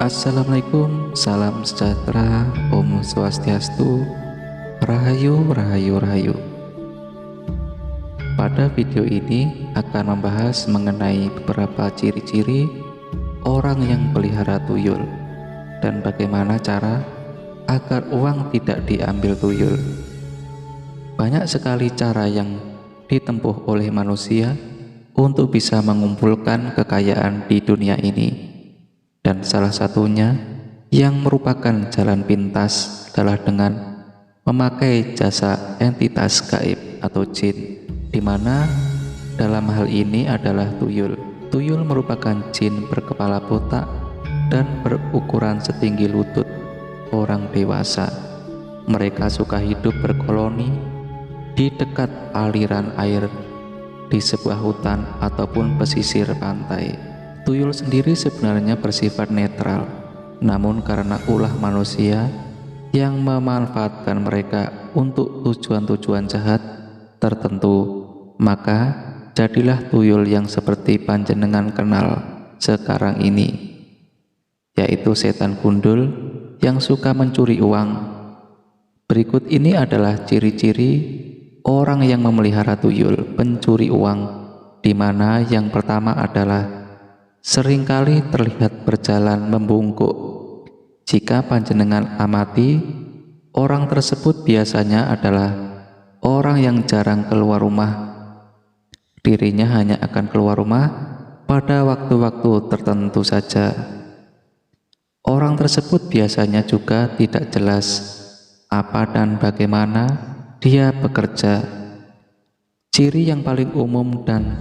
Assalamualaikum, salam sejahtera, Om Swastiastu, Rahayu, Rahayu, Rahayu. Pada video ini akan membahas mengenai beberapa ciri-ciri orang yang pelihara tuyul dan bagaimana cara agar uang tidak diambil tuyul. Banyak sekali cara yang ditempuh oleh manusia untuk bisa mengumpulkan kekayaan di dunia ini. Dan salah satunya yang merupakan jalan pintas adalah dengan memakai jasa entitas gaib atau jin, di mana dalam hal ini adalah tuyul. Tuyul merupakan jin berkepala botak dan berukuran setinggi lutut orang dewasa. Mereka suka hidup berkoloni di dekat aliran air di sebuah hutan ataupun pesisir pantai. Tuyul sendiri sebenarnya bersifat netral, namun karena ulah manusia yang memanfaatkan mereka untuk tujuan-tujuan jahat tertentu, maka jadilah tuyul yang seperti panjenengan kenal sekarang ini, yaitu setan gundul yang suka mencuri uang. Berikut ini adalah ciri-ciri orang yang memelihara tuyul pencuri uang, di mana yang pertama adalah seringkali terlihat berjalan membungkuk. Jika panjenengan amati, orang tersebut biasanya adalah orang yang jarang keluar rumah. Dirinya hanya akan keluar rumah pada waktu-waktu tertentu saja. Orang tersebut biasanya juga tidak jelas apa dan bagaimana dia bekerja. Ciri yang paling umum dan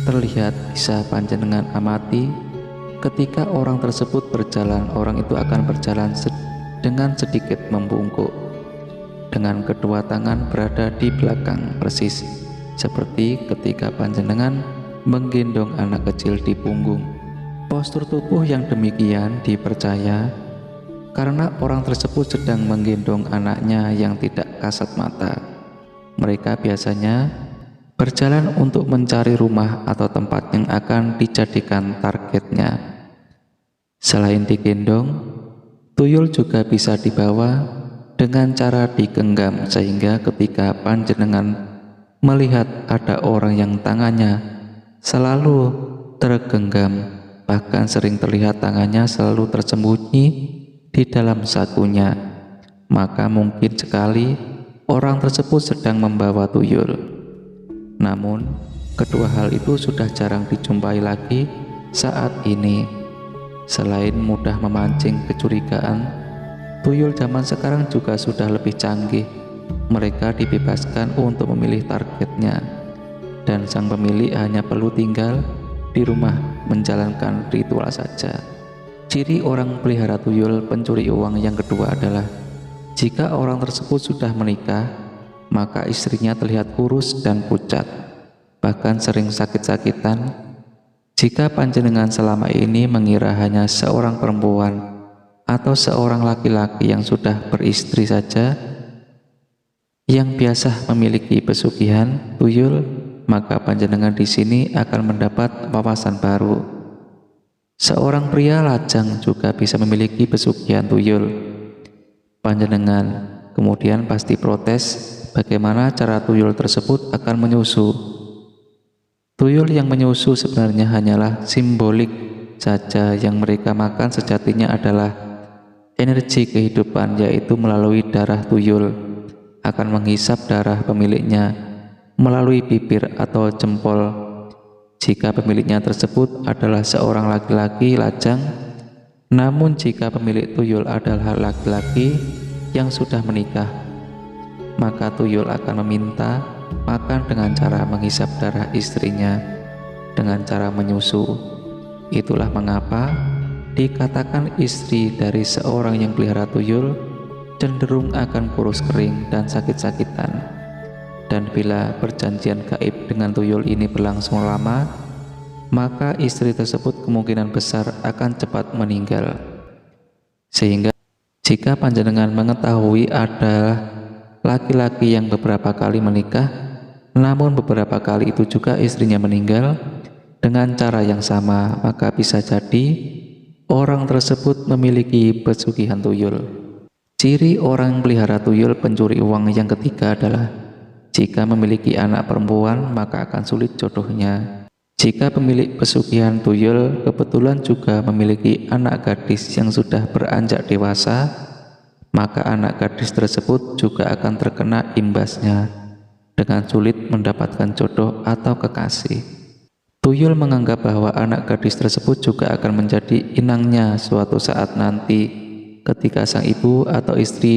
terlihat bisa panjenengan amati, ketika orang tersebut berjalan, orang itu akan berjalan dengan sedikit membungkuk, dengan kedua tangan berada di belakang, persis seperti ketika panjenengan menggendong anak kecil di punggung. Postur tubuh yang demikian dipercaya karena orang tersebut sedang menggendong anaknya yang tidak kasat mata. Mereka biasanya berjalan untuk mencari rumah atau tempat yang akan dijadikan targetnya. Selain digendong, tuyul juga bisa dibawa dengan cara digenggam, sehingga ketika panjenengan melihat ada orang yang tangannya selalu tergenggam, bahkan sering terlihat tangannya selalu tersembunyi di dalam sakunya, maka mungkin sekali orang tersebut sedang membawa tuyul. Namun, kedua hal itu sudah jarang dijumpai lagi saat ini. Selain mudah memancing kecurigaan, tuyul zaman sekarang juga sudah lebih canggih. Mereka dibebaskan untuk memilih targetnya, dan sang pemilik hanya perlu tinggal di rumah menjalankan ritual saja. Ciri orang pelihara tuyul pencuri uang yang kedua adalah jika orang tersebut sudah menikah, maka istrinya terlihat kurus dan pucat, bahkan sering sakit-sakitan. Jika panjenengan selama ini mengira hanya seorang perempuan atau seorang laki-laki yang sudah beristri saja yang biasa memiliki pesugihan tuyul, maka panjenengan di sini akan mendapat wawasan baru. Seorang pria lajang juga bisa memiliki pesugihan tuyul. Panjenengan kemudian pasti protes bagaimana cara tuyul tersebut akan menyusu. Tuyul yang menyusu sebenarnya hanyalah simbolik saja. Yang mereka makan sejatinya adalah energi kehidupan, yaitu melalui darah tuyul akan menghisap darah pemiliknya melalui bibir atau jempol. Jika pemiliknya tersebut adalah seorang laki-laki lajang, namun jika pemilik tuyul adalah laki-laki yang sudah menikah, maka tuyul akan meminta makan dengan cara menghisap darah istrinya dengan cara menyusu. Itulah mengapa dikatakan istri dari seorang yang pelihara tuyul cenderung akan kurus kering dan sakit-sakitan. Dan bila perjanjian gaib dengan tuyul ini berlangsung lama, maka istri tersebut kemungkinan besar akan cepat meninggal. Sehingga jika panjenengan mengetahui ada laki-laki yang beberapa kali menikah, namun beberapa kali itu juga istrinya meninggal dengan cara yang sama, maka bisa jadi orang tersebut memiliki pesugihan tuyul. Ciri orang yang pelihara tuyul pencuri uang yang ketiga adalah jika memiliki anak perempuan maka akan sulit jodohnya. Jika pemilik pesugihan tuyul kebetulan juga memiliki anak gadis yang sudah beranjak dewasa, maka anak gadis tersebut juga akan terkena imbasnya dengan sulit mendapatkan jodoh atau kekasih. Tuyul menganggap bahwa anak gadis tersebut juga akan menjadi inangnya suatu saat nanti ketika sang ibu atau istri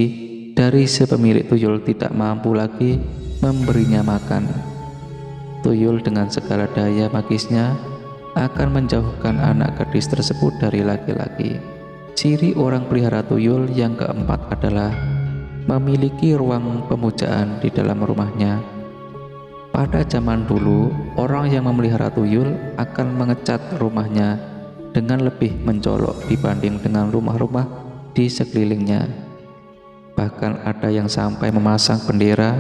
dari si pemilik tuyul tidak mampu lagi memberinya makan. Tuyul dengan segala daya magisnya akan menjauhkan anak gadis tersebut dari laki-laki. Ciri orang pelihara tuyul yang keempat adalah memiliki ruang pemujaan di dalam rumahnya. Pada zaman dulu, orang yang memelihara tuyul akan mengecat rumahnya dengan lebih mencolok dibanding dengan rumah-rumah di sekelilingnya. Bahkan ada yang sampai memasang bendera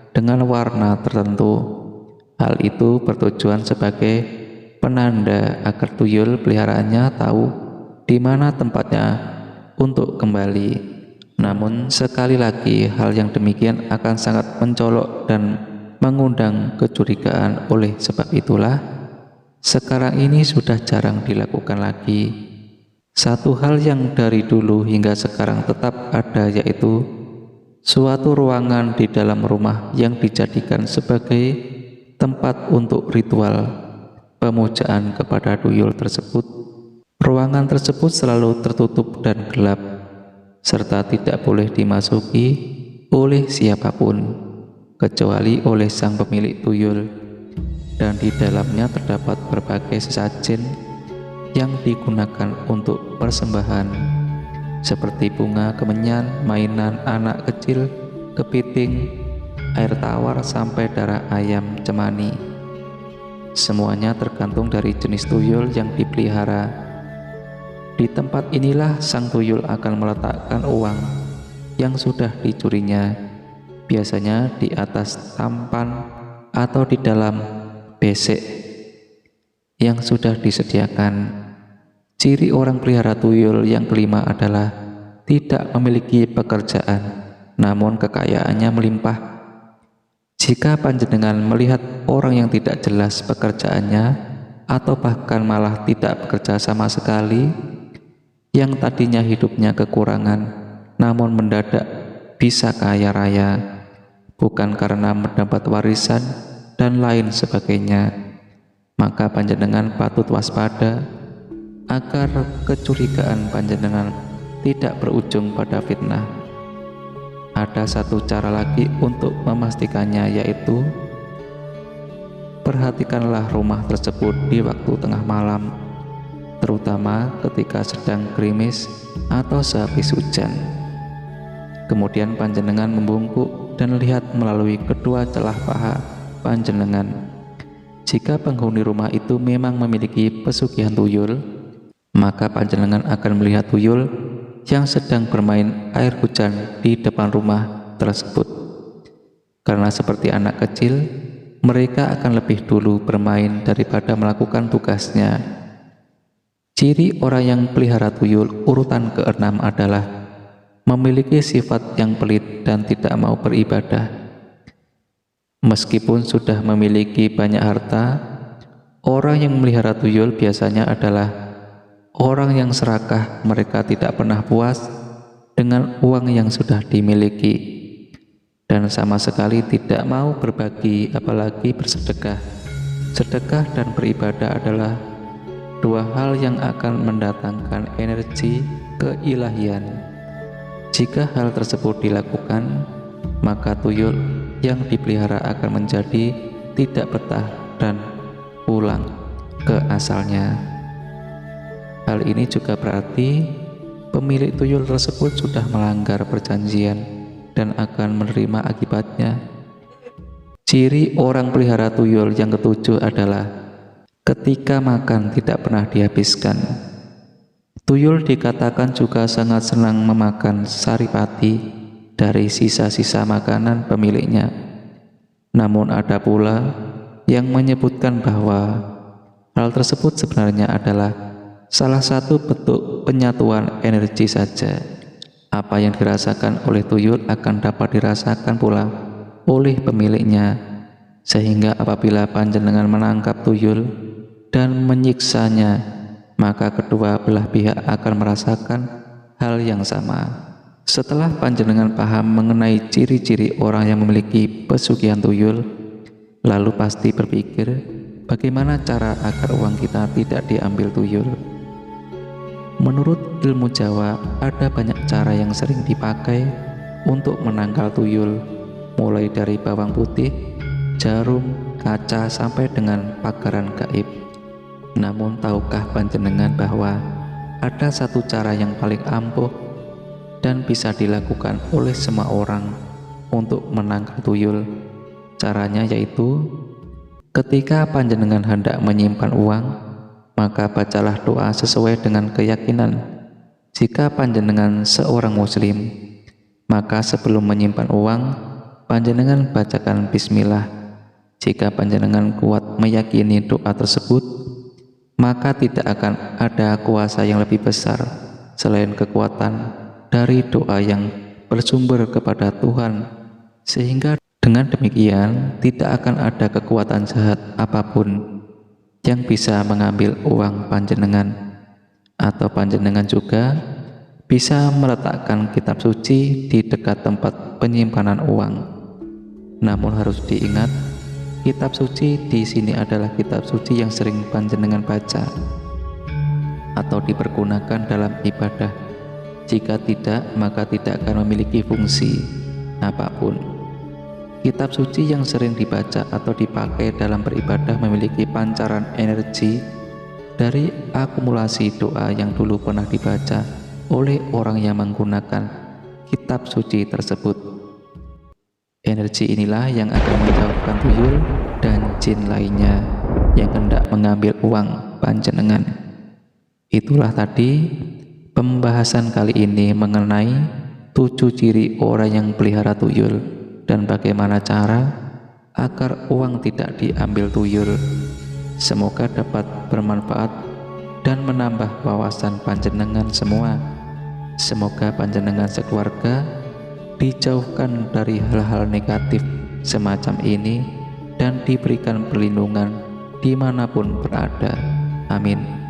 dengan warna tertentu. Hal itu bertujuan sebagai penanda agar tuyul peliharaannya tahu di mana tempatnya untuk kembali. Namun sekali lagi hal yang demikian akan sangat mencolok dan mengundang kecurigaan. Oleh sebab itulah sekarang ini sudah jarang dilakukan lagi. Satu hal yang dari dulu hingga sekarang tetap ada, yaitu suatu ruangan di dalam rumah yang dijadikan sebagai tempat untuk ritual pemujaan kepada tuyul tersebut. Ruangan tersebut selalu tertutup dan gelap, serta tidak boleh dimasuki oleh siapapun, kecuali oleh sang pemilik tuyul, dan di dalamnya terdapat berbagai sesajen yang digunakan untuk persembahan, seperti bunga kemenyan, mainan anak kecil, kepiting, air tawar, sampai darah ayam cemani. Semuanya tergantung dari jenis tuyul yang dipelihara. Di tempat inilah sang tuyul akan meletakkan uang yang sudah dicurinya, biasanya di atas tampan atau di dalam besek yang sudah disediakan. Ciri orang pelihara tuyul yang kelima adalah tidak memiliki pekerjaan, namun kekayaannya melimpah. Jika panjenengan melihat orang yang tidak jelas pekerjaannya atau bahkan malah tidak bekerja sama sekali, yang tadinya hidupnya kekurangan namun mendadak bisa kaya raya, bukan karena mendapat warisan dan lain sebagainya, maka panjenengan patut waspada agar kecurigaan panjenengan tidak berujung pada fitnah. Ada satu cara lagi untuk memastikannya, yaitu perhatikanlah rumah tersebut di waktu tengah malam, terutama ketika sedang gerimis atau sehabis hujan. Kemudian panjenengan membungkuk dan lihat melalui kedua celah paha panjenengan. Jika penghuni rumah itu memang memiliki pesugihan tuyul, maka panjenengan akan melihat tuyul yang sedang bermain air hujan di depan rumah tersebut. Karena seperti anak kecil, mereka akan lebih dulu bermain daripada melakukan tugasnya. Ciri orang yang pelihara tuyul urutan keenam adalah memiliki sifat yang pelit dan tidak mau beribadah. Meskipun sudah memiliki banyak harta, orang yang memelihara tuyul biasanya adalah orang yang serakah. Mereka tidak pernah puas dengan uang yang sudah dimiliki dan sama sekali tidak mau berbagi, apalagi bersedekah. Sedekah dan beribadah adalah dua hal yang akan mendatangkan energi keilahian. Jika hal tersebut dilakukan, maka tuyul yang dipelihara akan menjadi tidak betah dan pulang ke asalnya. Hal ini juga berarti pemilik tuyul tersebut sudah melanggar perjanjian dan akan menerima akibatnya. Ciri orang pelihara tuyul yang ketujuh adalah ketika makan tidak pernah dihabiskan. Tuyul dikatakan juga sangat senang memakan saripati dari sisa-sisa makanan pemiliknya. Namun ada pula yang menyebutkan bahwa hal tersebut sebenarnya adalah salah satu bentuk penyatuan energi saja. Apa yang dirasakan oleh tuyul akan dapat dirasakan pula oleh pemiliknya, sehingga apabila panjenengan menangkap tuyul dan menyiksanya, maka kedua belah pihak akan merasakan hal yang sama. Setelah panjenengan paham mengenai ciri-ciri orang yang memiliki pesugihan tuyul, lalu pasti berpikir, bagaimana cara agar uang kita tidak diambil tuyul? Menurut ilmu Jawa, ada banyak cara yang sering dipakai untuk menangkal tuyul, mulai dari bawang putih, jarum, kaca, sampai dengan pagaran gaib. Namun tahukah panjenengan bahwa ada satu cara yang paling ampuh dan bisa dilakukan oleh semua orang untuk menangkal tuyul? Caranya yaitu, ketika panjenengan hendak menyimpan uang, maka bacalah doa sesuai dengan keyakinan. Jika panjenengan seorang muslim, maka sebelum menyimpan uang, panjenengan bacakan bismillah. Jika panjenengan kuat meyakini doa tersebut, maka tidak akan ada kuasa yang lebih besar selain kekuatan dari doa yang bersumber kepada Tuhan, sehingga dengan demikian tidak akan ada kekuatan jahat apapun yang bisa mengambil uang panjenengan. Atau panjenengan juga bisa meletakkan kitab suci di dekat tempat penyimpanan uang. Namun harus diingat, kitab suci di sini adalah kitab suci yang sering panjenengan baca atau dipergunakan dalam ibadah. Jika tidak, maka tidak akan memiliki fungsi apapun. Kitab suci yang sering dibaca atau dipakai dalam beribadah memiliki pancaran energi dari akumulasi doa yang dulu pernah dibaca oleh orang yang menggunakan kitab suci tersebut. Energi inilah yang akan menjauhkan tuyul dan jin lainnya yang hendak mengambil uang panjenengan. Itulah tadi pembahasan kali ini mengenai 7 ciri orang yang pelihara tuyul dan bagaimana cara agar uang tidak diambil tuyul. Semoga dapat bermanfaat dan menambah wawasan panjenengan semua. Semoga panjenengan sekeluarga dijauhkan dari hal-hal negatif semacam ini dan diberikan perlindungan dimanapun berada. Amin.